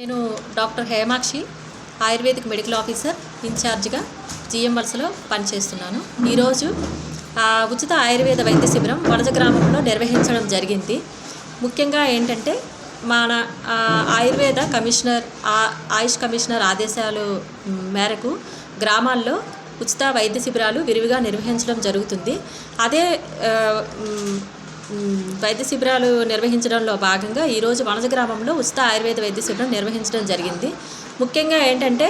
నేను doctor Hemakshi ayurvedic medical officer ఇన్ఛార్జిగా GM వలసలో పనిచేస్తున్నాను. ఈరోజు ఉచిత ఆయుర్వేద వైద్య శిబిరం వలస గ్రామంలో నిర్వహించడం జరిగింది. ముఖ్యంగా ఏంటంటే మన ఆయుర్వేద కమిషనర్ ఆయుష్ కమిషనర్ ఆదేశాలు మేరకు గ్రామాల్లో ఉచిత వైద్య శిబిరాలు విరివిగా నిర్వహించడం జరుగుతుంది. అదే వైద్య శిబిరాలు నిర్వహించడంలో భాగంగా ఈరోజు వనజ గ్రామంలో ఉచిత ఆయుర్వేద వైద్య శిబిరం నిర్వహించడం జరిగింది. ముఖ్యంగా ఏంటంటే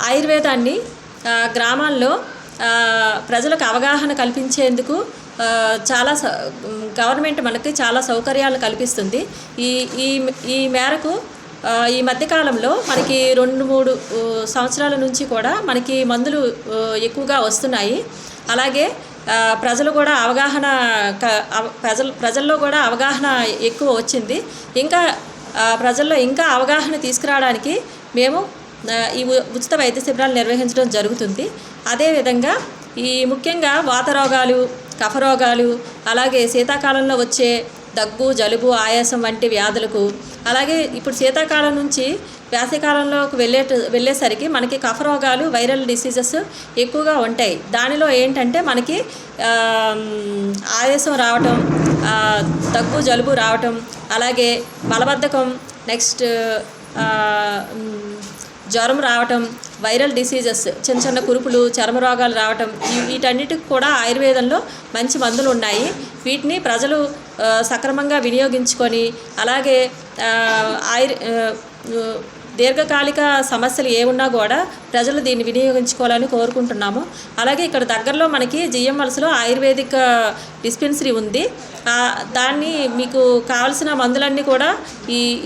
ఆయుర్వేదాన్ని గ్రామాల్లో ప్రజలకు అవగాహన కల్పించేందుకు చాలా గవర్నమెంట్ మనకి చాలా సౌకర్యాలు కల్పిస్తుంది. ఈ మేరకు ఈ మధ్యకాలంలో మనకి 2-3 సంవత్సరాల నుంచి కూడా మనకి మందులు ఎక్కువగా వస్తున్నాయి. అలాగే ప్రజలు కూడా ప్రజల్లో కూడా అవగాహన ఎక్కువ వచ్చింది. ఇంకా ప్రజల్లో ఇంకా అవగాహన తీసుకురావడానికి మేము ఈ ఉచిత వైద్య శిబిరాలు నిర్వహించడం జరుగుతుంది. అదేవిధంగా ముఖ్యంగా వాత రోగాలు, కఫ రోగాలు, అలాగే శీతాకాలంలో వచ్చే దగ్గు, జలుబు, ఆయాసం వంటి వ్యాధులకు, అలాగే ఇప్పుడు శీతాకాలం నుంచి వేసవికాలంలోకి వెళ్ళేసరికి మనకి కఫ రోగాలు, వైరల్ డిసీజెస్ ఎక్కువగా ఉంటాయి. దానిలో ఏంటంటే మనకి ఆయాసం రావటం, దగ్గు, జలుబు రావటం, అలాగే మలబద్ధకం, నెక్స్ట్ జ్వరం రావటం, వైరల్ డిసీజెస్, చిన్న కురుపులు, చర్మ రోగాలు రావటం, వీటన్నిటికి కూడా ఆయుర్వేదంలో మంచి మందులు ఉన్నాయి. వీటిని ప్రజలు సక్రమంగా వినియోగించుకొని, అలాగే దీర్ఘకాలిక సమస్యలు ఏమున్నా కూడా ప్రజలు దీన్ని వినియోగించుకోవాలని కోరుకుంటున్నాము. అలాగే ఇక్కడ దగ్గరలో మనకి జిఎం వలసలో ఆయుర్వేదిక్ డిస్పెన్సరీ ఉంది. దాన్ని మీకు కావాల్సిన మందులన్నీ కూడా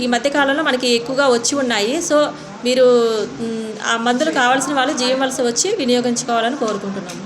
ఈ మధ్యకాలంలో మనకి ఎక్కువగా వచ్చి ఉన్నాయి. సో మీరు ఆ మందులు కావాల్సిన వాళ్ళు జిఎం వలస వచ్చి వినియోగించుకోవాలని కోరుకుంటున్నాము.